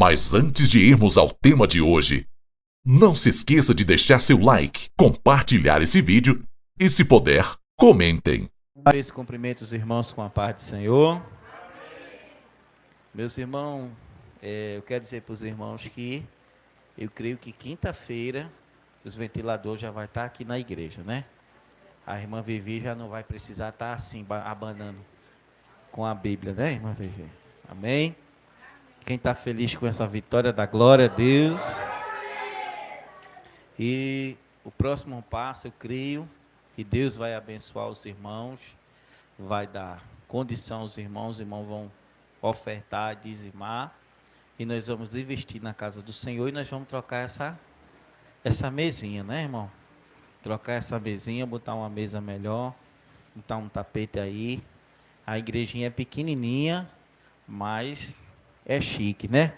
Mas antes de irmos ao tema de hoje, não se esqueça de deixar seu like, compartilhar esse vídeo e, se puder, comentem. Cumprimento os irmãos com a paz do Senhor. Meus irmãos, eu quero dizer para os irmãos que eu creio que quinta-feira os ventiladores já vai estar aqui na igreja, né? A irmã Vivi já não vai precisar estar assim, abanando com a Bíblia, né, irmã Vivi? Amém? Quem está feliz com essa vitória, dá glória a Deus. E o próximo passo, eu creio que Deus vai abençoar os irmãos, vai dar condição aos irmãos, os irmãos vão ofertar, dizimar, e nós vamos investir na casa do Senhor e nós vamos trocar essa mesinha, né, irmão? Trocar essa mesinha, botar uma mesa melhor, botar um tapete aí. A igrejinha é pequenininha, mas é chique, né?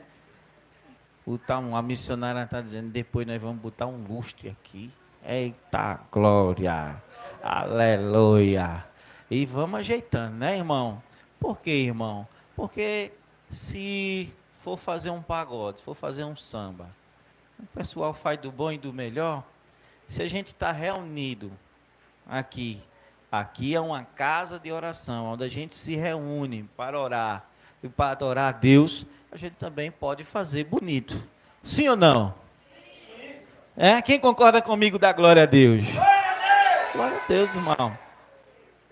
A missionária está dizendo, depois nós vamos botar um lustre aqui. Eita glória, aleluia. E vamos ajeitando, né, irmão? Por quê, irmão? Porque se for fazer um pagode, se for fazer um samba, o pessoal faz do bom e do melhor. Se a gente está reunido aqui é uma casa de oração, onde a gente se reúne para orar e para adorar a Deus, a gente também pode fazer bonito. Sim ou não? Sim. Quem concorda comigo, dá glória a Deus? Glória a Deus, irmão.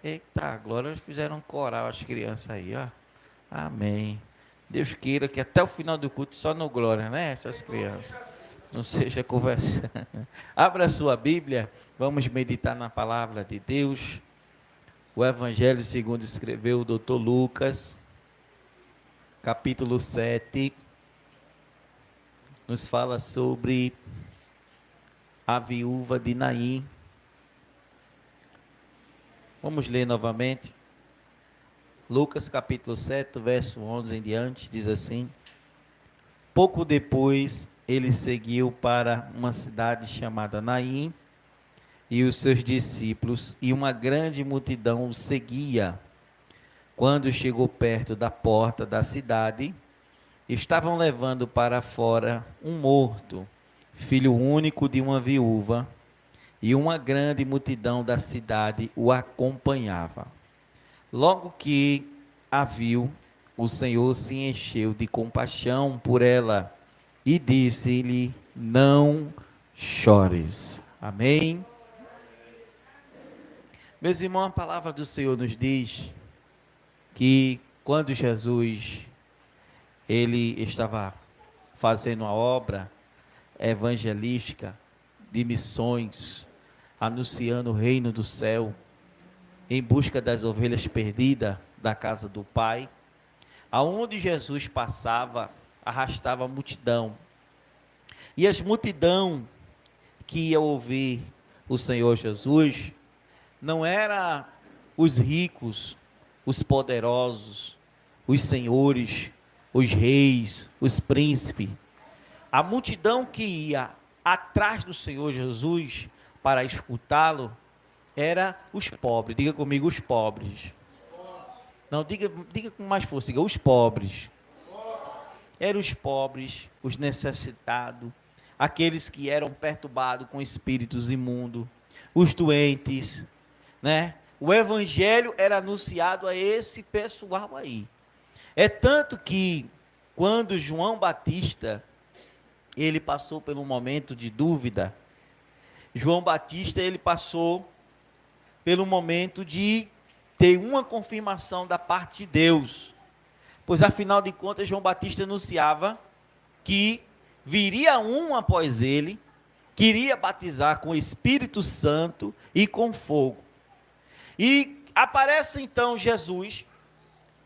Eita, glória, fizeram um coral as crianças aí, ó. Amém. Deus queira que até o final do culto só no glória, né, essas crianças. Não seja conversa. Abra a sua Bíblia, vamos meditar na palavra de Deus. O Evangelho segundo escreveu o doutor Lucas, capítulo 7, nos fala sobre a viúva de Naim. Vamos ler novamente. Lucas capítulo 7, verso 11 em diante, diz assim: pouco depois, ele seguiu para uma cidade chamada Naim, e os seus discípulos, e uma grande multidão o seguia. Quando chegou perto da porta da cidade, estavam levando para fora um morto, filho único de uma viúva, e uma grande multidão da cidade o acompanhava. Logo que a viu, o Senhor se encheu de compaixão por ela e disse-lhe: não chores. Amém? Meus irmãos, a palavra do Senhor nos diz que quando Jesus ele estava fazendo a obra evangelística de missões, anunciando o reino do céu, em busca das ovelhas perdidas da casa do Pai, aonde Jesus passava, arrastava a multidão. E as multidão que ia ouvir o Senhor Jesus, não era os ricos, os poderosos, os senhores, os reis, os príncipes. A multidão que ia atrás do Senhor Jesus para escutá-lo, era os pobres. Diga comigo, os pobres. Não, diga com mais força, diga os pobres. Eram os pobres, os necessitados, aqueles que eram perturbados com espíritos imundos, os doentes, né? O evangelho era anunciado a esse pessoal aí. É tanto que quando João Batista ele passou por um momento de dúvida, João Batista ele passou pelo momento de ter uma confirmação da parte de Deus, pois afinal de contas João Batista anunciava que viria um após ele, que iria batizar com o Espírito Santo e com fogo. E aparece então Jesus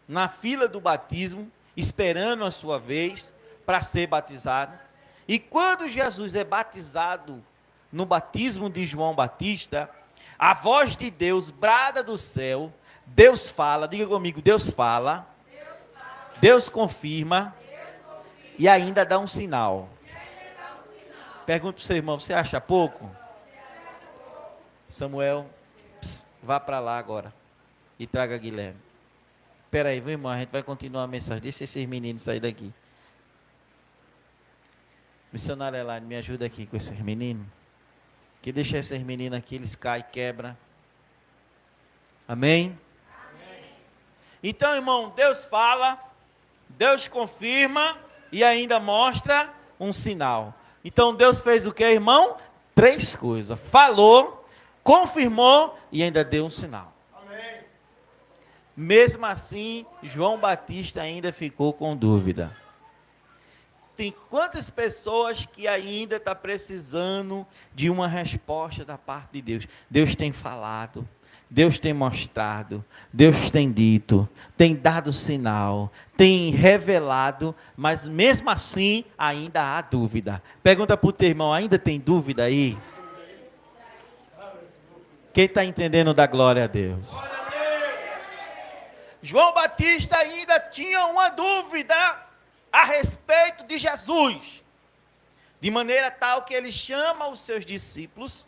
na fila do batismo, esperando a sua vez para ser batizado. E quando Jesus é batizado no batismo de João Batista, a voz de Deus brada do céu, Deus fala, diga comigo, Deus fala, Deus confirma, e ainda dá um sinal. Pergunta para o seu irmão, você acha pouco? Samuel, vá para lá agora e traga Guilherme. Espera aí, viu, irmão? A gente vai continuar a mensagem. Deixa esses meninos sair daqui. Missionária Elaine, me ajuda aqui com esses meninos. Que deixa esses meninos aqui, eles caem, quebram. Amém? Amém? Então, irmão, Deus fala, Deus confirma e ainda mostra um sinal. Então, Deus fez o que, irmão? 3 coisas. Falou, confirmou e ainda deu um sinal. Amém. Mesmo assim, João Batista ainda ficou com dúvida. Tem quantas pessoas que ainda estão precisando de uma resposta da parte de Deus? Deus tem falado, Deus tem mostrado, Deus tem dito, tem dado sinal, tem revelado, mas mesmo assim ainda há dúvida. Pergunta para o teu irmão, ainda tem dúvida aí? Quem está entendendo da glória a Deus? João Batista ainda tinha uma dúvida a respeito de Jesus, de maneira tal que ele chama os seus discípulos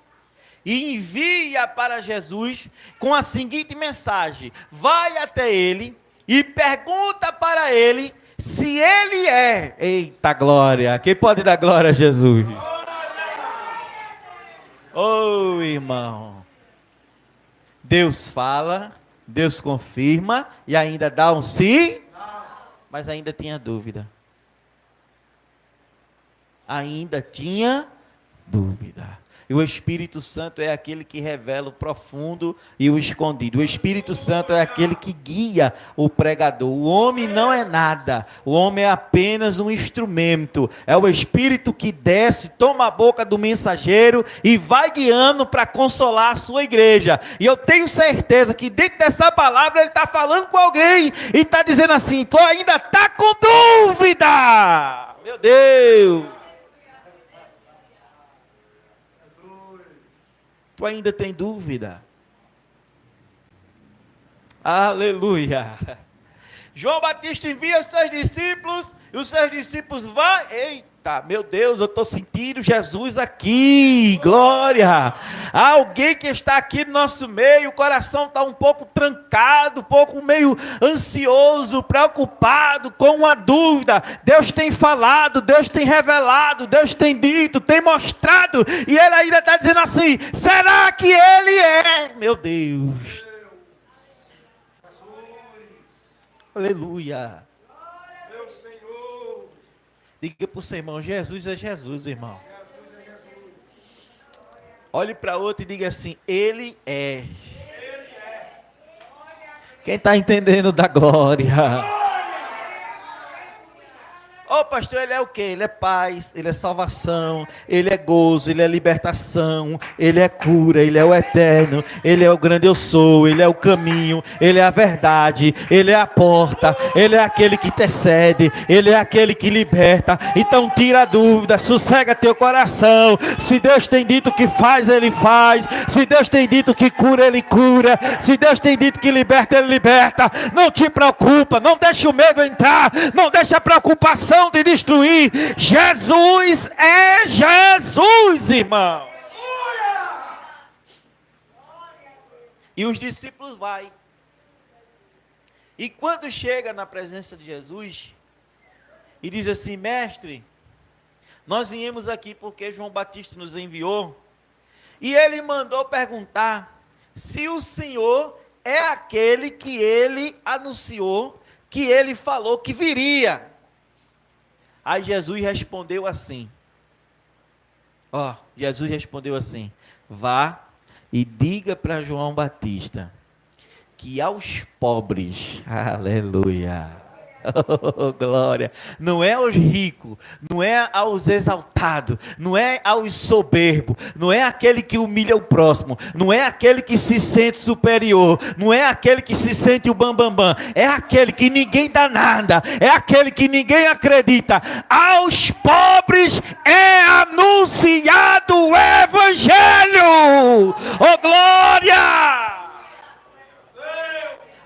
e envia para Jesus com a seguinte mensagem: vai até ele e pergunta para ele se ele é. Eita glória! Quem pode dar glória a Jesus? Oh, irmão, Deus fala, Deus confirma e ainda dá um sim, mas ainda tinha dúvida. Ainda tinha dúvida. E o Espírito Santo é aquele que revela o profundo e o escondido. O Espírito Santo é aquele que guia o pregador. O homem não é nada. O homem é apenas um instrumento. É o Espírito que desce, toma a boca do mensageiro e vai guiando para consolar a sua igreja. E eu tenho certeza que dentro dessa palavra ele está falando com alguém e está dizendo assim: tu ainda está com dúvida. Meu Deus. Tu ainda tem dúvida? Aleluia. João Batista envia os seus discípulos, e os seus discípulos vão. Eita, meu Deus, eu estou sentindo Jesus aqui, glória. Há alguém que está aqui no nosso meio, o coração está um pouco trancado, um pouco meio ansioso, preocupado, com uma dúvida. Deus tem falado, Deus tem revelado, Deus tem dito, tem mostrado, e ele ainda está dizendo assim: será que ele é? Meu Deus. Aleluia. Meu Senhor. Diga para o seu irmão: Jesus é Jesus, irmão. Jesus é Jesus. Olhe para outro e diga assim: Ele é. Ele é. Quem está entendendo da glória? Ô pastor, ele é o quê? Ele é paz, ele é salvação, ele é gozo, ele é libertação, ele é cura, ele é o eterno, ele é o grande eu sou, ele é o caminho, ele é a verdade, ele é a porta, ele é aquele que intercede, ele é aquele que liberta. Então tira a dúvida, sossega teu coração. Se Deus tem dito que faz, ele faz. Se Deus tem dito que cura, ele cura. Se Deus tem dito que liberta, ele liberta. Não te preocupa, não deixa o medo entrar, não deixa a preocupação de destruir. Jesus é Jesus, irmão. E os discípulos vai. E quando chega na presença de Jesus e diz assim: mestre, nós viemos aqui porque João Batista nos enviou e ele mandou perguntar se o Senhor é aquele que ele anunciou, que ele falou que viria. Aí Jesus respondeu assim, Jesus respondeu assim: vá e diga para João Batista que aos pobres, aleluia, oh, glória, não é aos ricos, não é aos exaltados, não é aos soberbos, não é aquele que humilha o próximo, não é aquele que se sente superior, não é aquele que se sente o bambambam, é aquele que ninguém dá nada, é aquele que ninguém acredita. Aos pobres é anunciado o evangelho. Oh glória!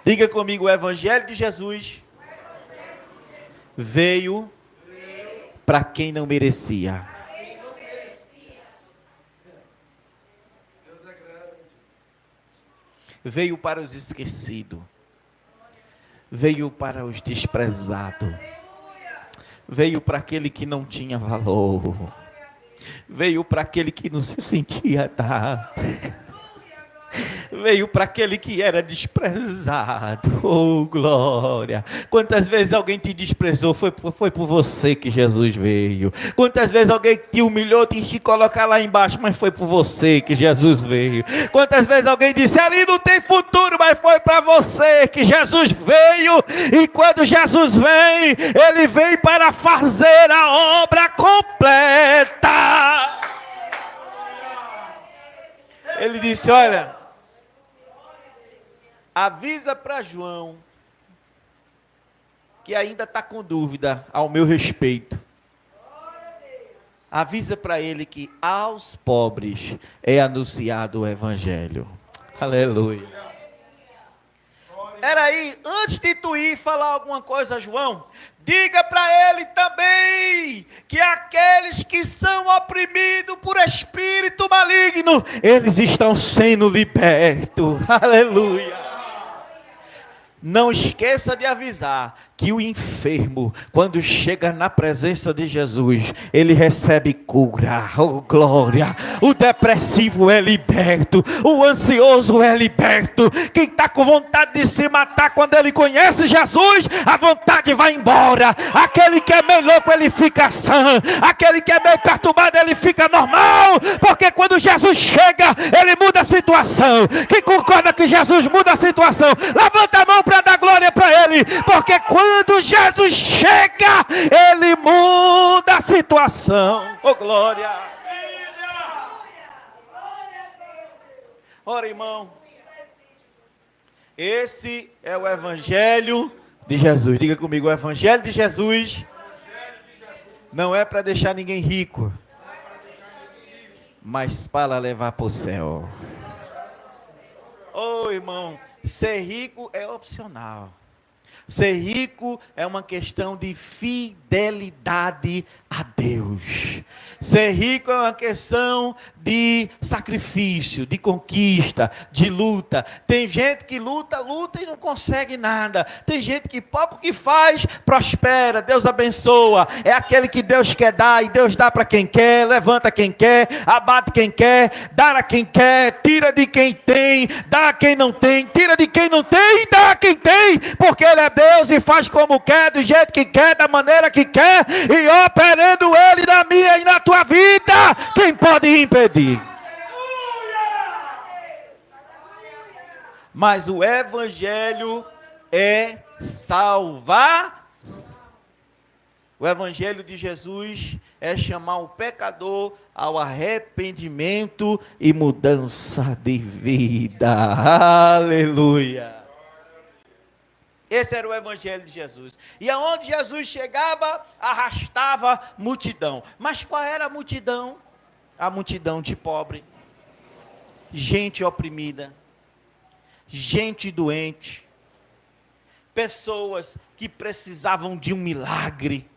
Diga comigo: o evangelho de Jesus veio para quem não merecia. Veio para os esquecidos. Veio para os desprezados. veio para aquele que não tinha valor, veio para aquele que não se sentia dar, veio para aquele que era desprezado. Oh, glória! Quantas vezes alguém te desprezou, foi por você que Jesus veio. Quantas vezes alguém te humilhou, te quis colocar lá embaixo, mas foi por você que Jesus veio. Quantas vezes alguém disse, ali não tem futuro, mas foi para você que Jesus veio. E quando Jesus vem, Ele vem para fazer a obra completa. Ele disse, olha, avisa para João, que ainda está com dúvida ao meu respeito. Avisa para ele que aos pobres é anunciado o Evangelho. Aleluia. Era aí, antes de tu ir falar alguma coisa a João, diga para ele também que aqueles que são oprimidos por espírito maligno, eles estão sendo libertos. Aleluia. Não esqueça de avisar que o enfermo, quando chega na presença de Jesus, ele recebe cura, oh glória. O depressivo é liberto, o ansioso é liberto. Quem está com vontade de se matar, quando ele conhece Jesus, a vontade vai embora. Aquele que é meio louco, ele fica sã. Aquele que é meio perturbado, ele fica normal. Porque quando Jesus chega, ele muda a situação. Quem concorda que Jesus muda a situação, levanta a mão para dar glória para ele. Porque quando Jesus chega, ele muda a situação. Oh glória! Ora, irmão, esse é o Evangelho de Jesus. Diga comigo, o Evangelho de Jesus não é para deixar ninguém rico, mas para levar para o céu. Oh, irmão, ser rico é opcional. Ser rico é uma questão de fidelidade a Deus. Ser rico é uma questão de sacrifício, de conquista, de luta. Tem gente que luta e não consegue nada. Tem gente que pouco que faz, prospera, Deus abençoa. É aquele que Deus quer dar, e Deus dá para quem quer, levanta quem quer, abate quem quer, dá a quem quer, tira de quem tem, dá a quem não tem, tira de quem não tem e dá a quem tem, porque Ele é Deus e faz como quer, do jeito que quer, da maneira que quer, e operando Ele na minha e na tua vida, quem pode impedir? Mas o Evangelho é salvar. O Evangelho de Jesus é chamar o pecador ao arrependimento e mudança de vida. Aleluia. Esse era o Evangelho de Jesus. E aonde Jesus chegava, arrastava multidão. Mas qual era a multidão? A multidão de pobre, gente oprimida, gente doente, pessoas que precisavam de um milagre,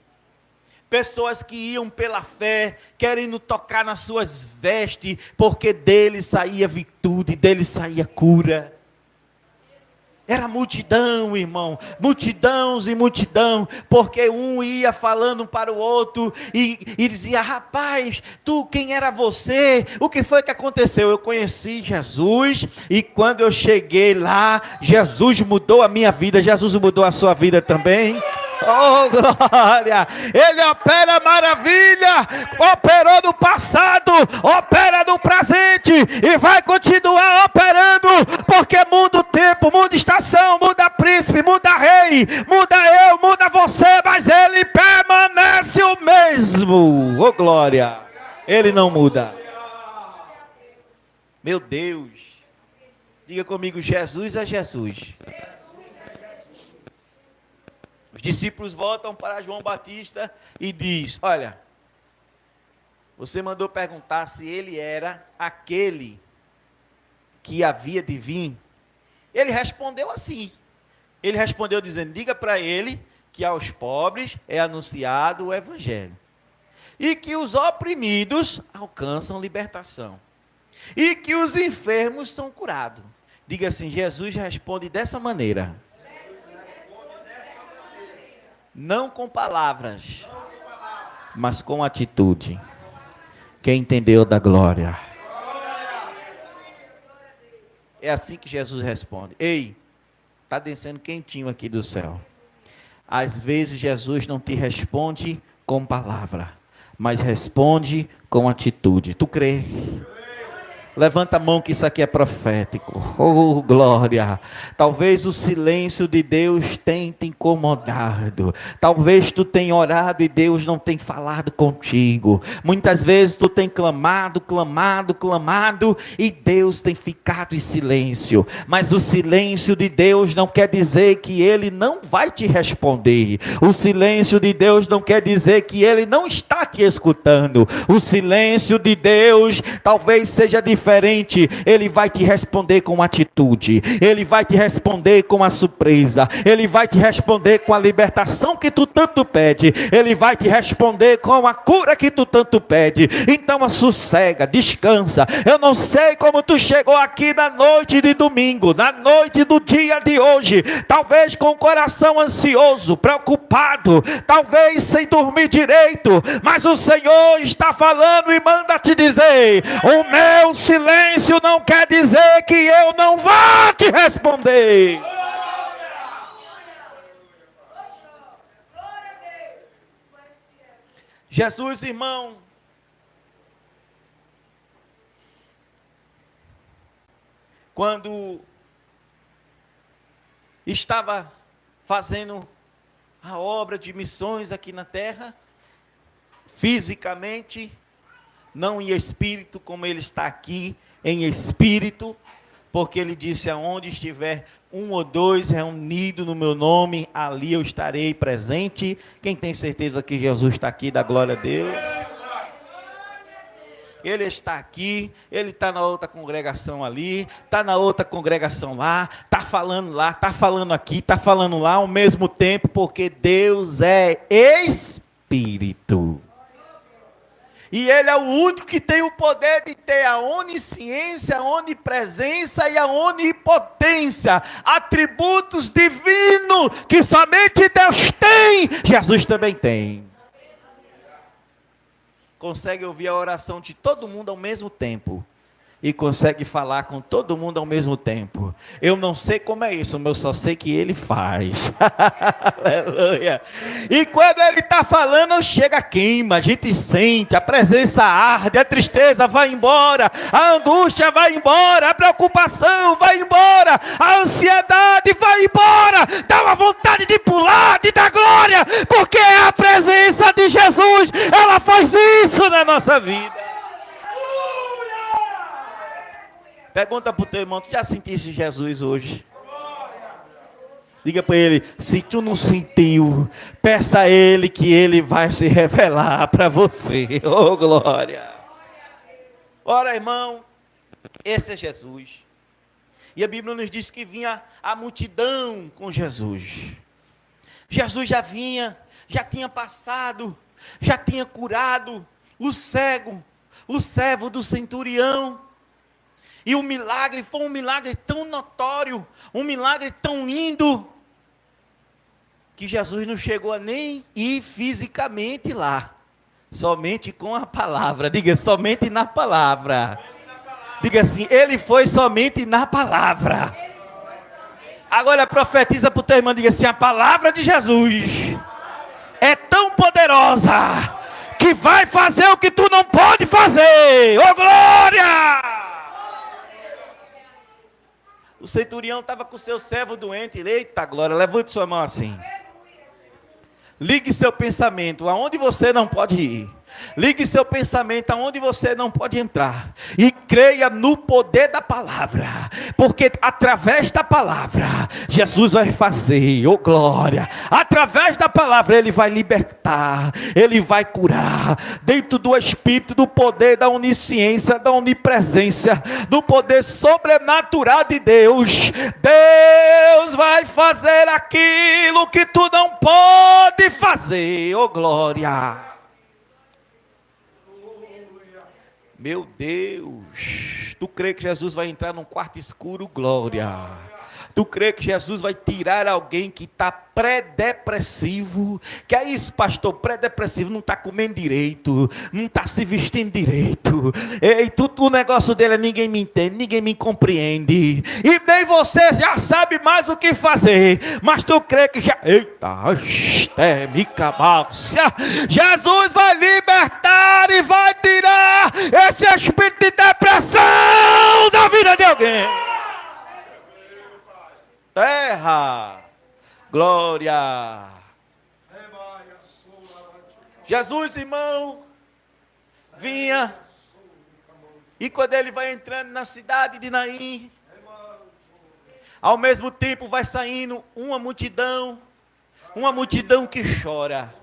pessoas que iam pela fé, querendo tocar nas suas vestes, porque dele saía virtude, dele saía cura. Era multidão, irmão, multidões e multidão, porque um ia falando para o outro e dizia, rapaz, tu, quem era você? O que foi que aconteceu? Eu conheci Jesus e quando eu cheguei lá, Jesus mudou a minha vida. Jesus mudou a sua vida também? Oh glória, Ele opera maravilha, operou no passado, opera no presente e vai continuar operando, porque muda o tempo, muda estação, muda príncipe, muda rei, muda eu, muda você, mas Ele permanece o mesmo. Oh glória, Ele não muda. Meu Deus, diga comigo, Jesus é Jesus. Os discípulos voltam para João Batista e diz, olha, você mandou perguntar se ele era aquele que havia de vir. Ele respondeu assim, ele respondeu dizendo, diga para ele que aos pobres é anunciado o Evangelho, e que os oprimidos alcançam libertação, e que os enfermos são curados. Diga assim, Jesus responde dessa maneira. Não com palavras, mas com atitude. Quem entendeu da glória? É assim que Jesus responde. Ei, está descendo quentinho aqui do céu. Às vezes Jesus não te responde com palavra, mas responde com atitude. Tu crê? Levanta a mão que isso aqui é profético. Oh, glória. Talvez o silêncio de Deus tenha te incomodado. Talvez tu tenha orado e Deus não tenha falado contigo. Muitas vezes tu tem clamado e Deus tem ficado em silêncio. Mas o silêncio de Deus não quer dizer que Ele não vai te responder. O silêncio de Deus não quer dizer que Ele não está te escutando. O silêncio de Deus talvez seja diferente. Ele vai te responder com atitude, Ele vai te responder com a surpresa, Ele vai te responder com a libertação que tu tanto pede, Ele vai te responder com a cura que tu tanto pede. Então sossega, descansa. Eu não sei como tu chegou aqui na noite de domingo, na noite do dia de hoje, talvez com o coração ansioso, preocupado, talvez sem dormir direito, mas o Senhor está falando e manda te dizer: o meu silêncio não quer dizer que eu não vá te responder. Jesus, irmão, quando estava fazendo a obra de missões aqui na terra, fisicamente, não em espírito, como ele está aqui, em espírito, porque ele disse: aonde estiver um ou dois reunidos no meu nome, ali eu estarei presente. Quem tem certeza que Jesus está aqui, dá glória a Deus. Ele está aqui, ele está na outra congregação ali, está na outra congregação lá, está falando aqui, está falando lá ao mesmo tempo, porque Deus é Espírito. E Ele é o único que tem o poder de ter a onisciência, a onipresença e a onipotência, atributos divinos que somente Deus tem, Jesus também tem. Consegue ouvir a oração de todo mundo ao mesmo tempo. E consegue falar com todo mundo ao mesmo tempo. Eu não sei como é isso, mas eu só sei que Ele faz. Aleluia. E quando Ele está falando, chega queima, a gente sente, a presença arde, a tristeza vai embora, a angústia vai embora, a preocupação vai embora, a ansiedade vai embora, dá uma vontade de pular, de dar glória, porque é a presença de Jesus, ela faz isso na nossa vida. Pergunta para o teu irmão: tu já sentiste Jesus hoje? Diga para ele: se tu não sentiu, peça a Ele que Ele vai se revelar para você. Oh, glória! Ora, irmão, esse é Jesus. E a Bíblia nos diz que vinha a multidão com Jesus. Jesus já vinha, já tinha passado, já tinha curado o cego, o servo do centurião. E o milagre foi um milagre tão notório, um milagre tão lindo, que Jesus não chegou a nem ir fisicamente lá, somente com a palavra. Diga: somente na palavra. Diga assim: Ele foi somente na palavra. Agora profetiza para o teu irmão, diga assim: a palavra de Jesus é tão poderosa, que vai fazer o que tu não pode fazer. Oh, glória! O centurião estava com o seu servo doente. Eita glória, levante sua mão assim. Ligue seu pensamento aonde você não pode ir. Ligue seu pensamento aonde você não pode entrar. E creia no poder da palavra. Porque através da palavra, Jesus vai fazer, oh glória. Através da palavra Ele vai libertar, Ele vai curar. Dentro do Espírito, do poder da onisciência, da onipresença, do poder sobrenatural de Deus. Deus vai fazer aquilo que tu não pode fazer, oh glória. Meu Deus, tu crê que Jesus vai entrar num quarto escuro? Glória. Tu crê que Jesus vai tirar alguém que está pré-depressivo? Que é isso, pastor? Pré-depressivo, não está comendo direito, não está se vestindo direito. E o negócio dele é: ninguém me entende, ninguém me compreende. E nem você já sabe mais o que fazer. Mas tu crê que já... Eita, Jesus vai libertar e vai tirar esse espírito de depressão da vida de alguém. Terra, glória. Jesus, irmão, vinha, e quando ele vai entrando na cidade de Naim, ao mesmo tempo vai saindo uma multidão que chora.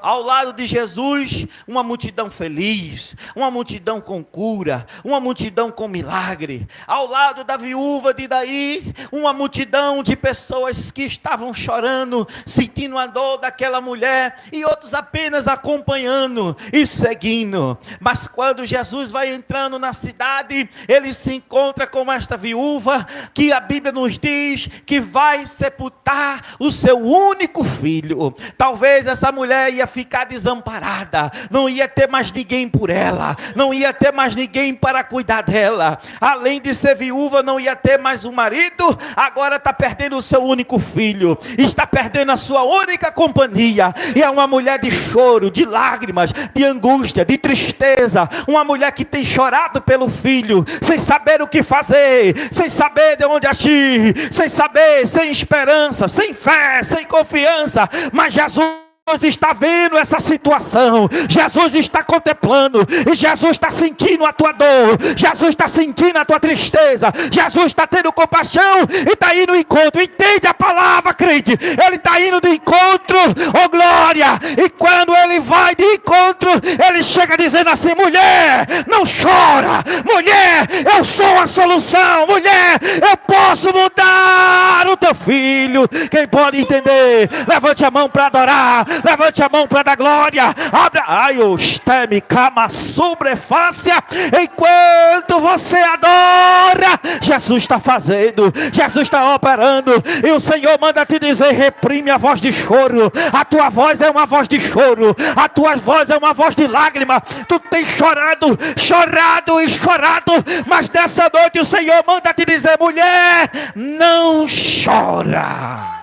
Ao lado de Jesus, uma multidão feliz, uma multidão com cura, uma multidão com milagre. Ao lado da viúva de Naim, uma multidão de pessoas que estavam chorando, sentindo a dor daquela mulher, e outros apenas acompanhando e seguindo. Mas quando Jesus vai entrando na cidade, ele se encontra com esta viúva, que a Bíblia nos diz que vai sepultar o seu único filho. Talvez essa mulher ia ficar desamparada, não ia ter mais ninguém por ela, não ia ter mais ninguém para cuidar dela. Além de ser viúva, não ia ter mais um marido. Agora está perdendo o seu único filho, está perdendo a sua única companhia, e é uma mulher de choro, de lágrimas, de angústia, de tristeza. Uma mulher que tem chorado pelo filho, sem saber o que fazer, sem saber de onde agir, sem saber, sem esperança, sem fé, sem confiança. Mas Jesus está vendo essa situação, Jesus está contemplando, e Jesus está sentindo a tua dor, Jesus está sentindo a tua tristeza, Jesus está tendo compaixão e está indo ao encontro. Entende a palavra, crente? Ele está indo de encontro, oh glória! E quando ele vai de encontro, ele chega dizendo assim: mulher, não chora, mulher, eu sou a solução, mulher, eu posso mudar o teu filho. Quem pode entender? Levante a mão para adorar, levante a mão para dar glória. Abra, ai, osteme, cama, sobrefácia. Enquanto você adora, Jesus está fazendo, Jesus está operando. E o Senhor manda te dizer: reprime a voz de choro. A tua voz é uma voz de choro, a tua voz é uma voz de lágrima. Tu tens chorado, chorado e chorado, mas dessa noite o Senhor manda te dizer: mulher, não chora.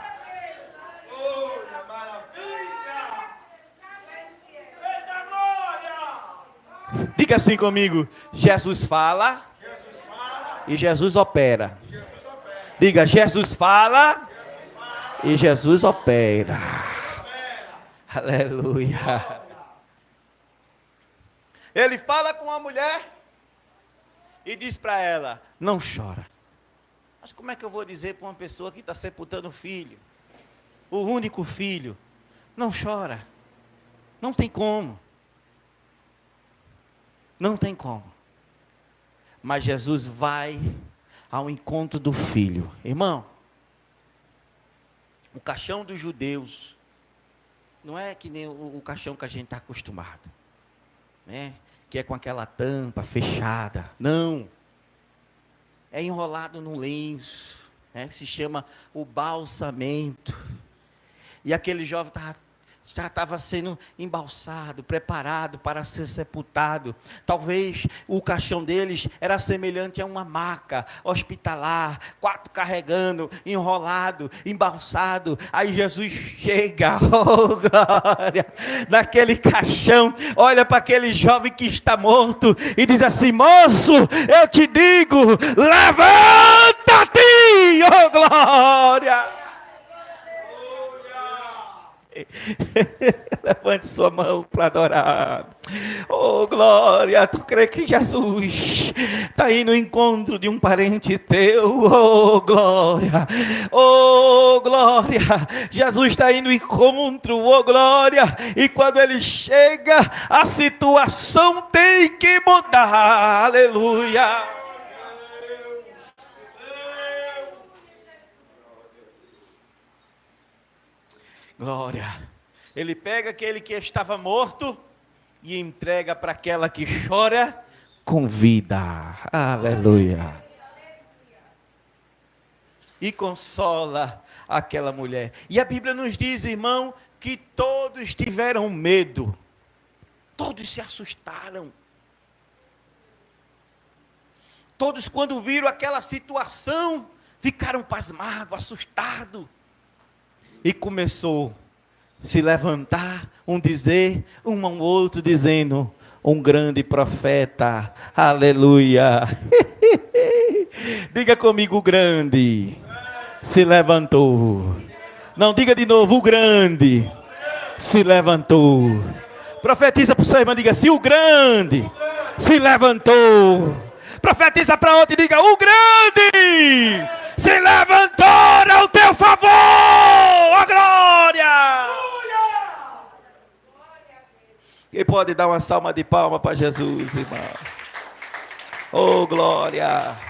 Diga assim comigo: Jesus fala, e Jesus opera. Diga: Jesus fala, e Jesus opera. Aleluia. Ele fala com a mulher e diz para ela: não chora. Mas como é que eu vou dizer para uma pessoa que está sepultando o filho, o único filho? Não chora. Não tem como. Não tem como. Mas Jesus vai ao encontro do filho. Irmão, o caixão dos judeus não é que nem o caixão que a gente está acostumado, né? Que é com aquela tampa fechada. Não. É enrolado num lenço, né? Que se chama o balsamento. E aquele jovem já estava sendo embalsado, preparado para ser sepultado. Talvez o caixão deles era semelhante a uma maca hospitalar, 4 carregando, enrolado, embalsado. Aí Jesus chega, oh glória, naquele caixão, olha para aquele jovem que está morto e diz assim: moço, eu te digo, levanta-te, oh glória. Levante sua mão para adorar. Oh glória, tu crê que Jesus está indo ao encontro de um parente teu? Oh glória, oh glória, Jesus está indo ao encontro, oh glória. E quando ele chega, a situação tem que mudar. Aleluia. Glória. Ele pega aquele que estava morto e entrega para aquela que chora com vida. Aleluia. e consola aquela mulher. E a Bíblia nos diz, irmão, que todos tiveram medo. Todos se assustaram. Todos, quando viram aquela situação, ficaram pasmados, assustados. E começou a se levantar, dizer, um ao outro, dizendo, um grande profeta, aleluia. Diga comigo, o grande se levantou. Não, diga de novo, o grande se levantou. Profetiza para o seu irmão, diga assim, o grande se levantou. Profetiza para outro e diga, o grande se levantou ao teu favor. Ó glória! Quem pode dar uma salva de palma para Jesus, irmão? Oh glória!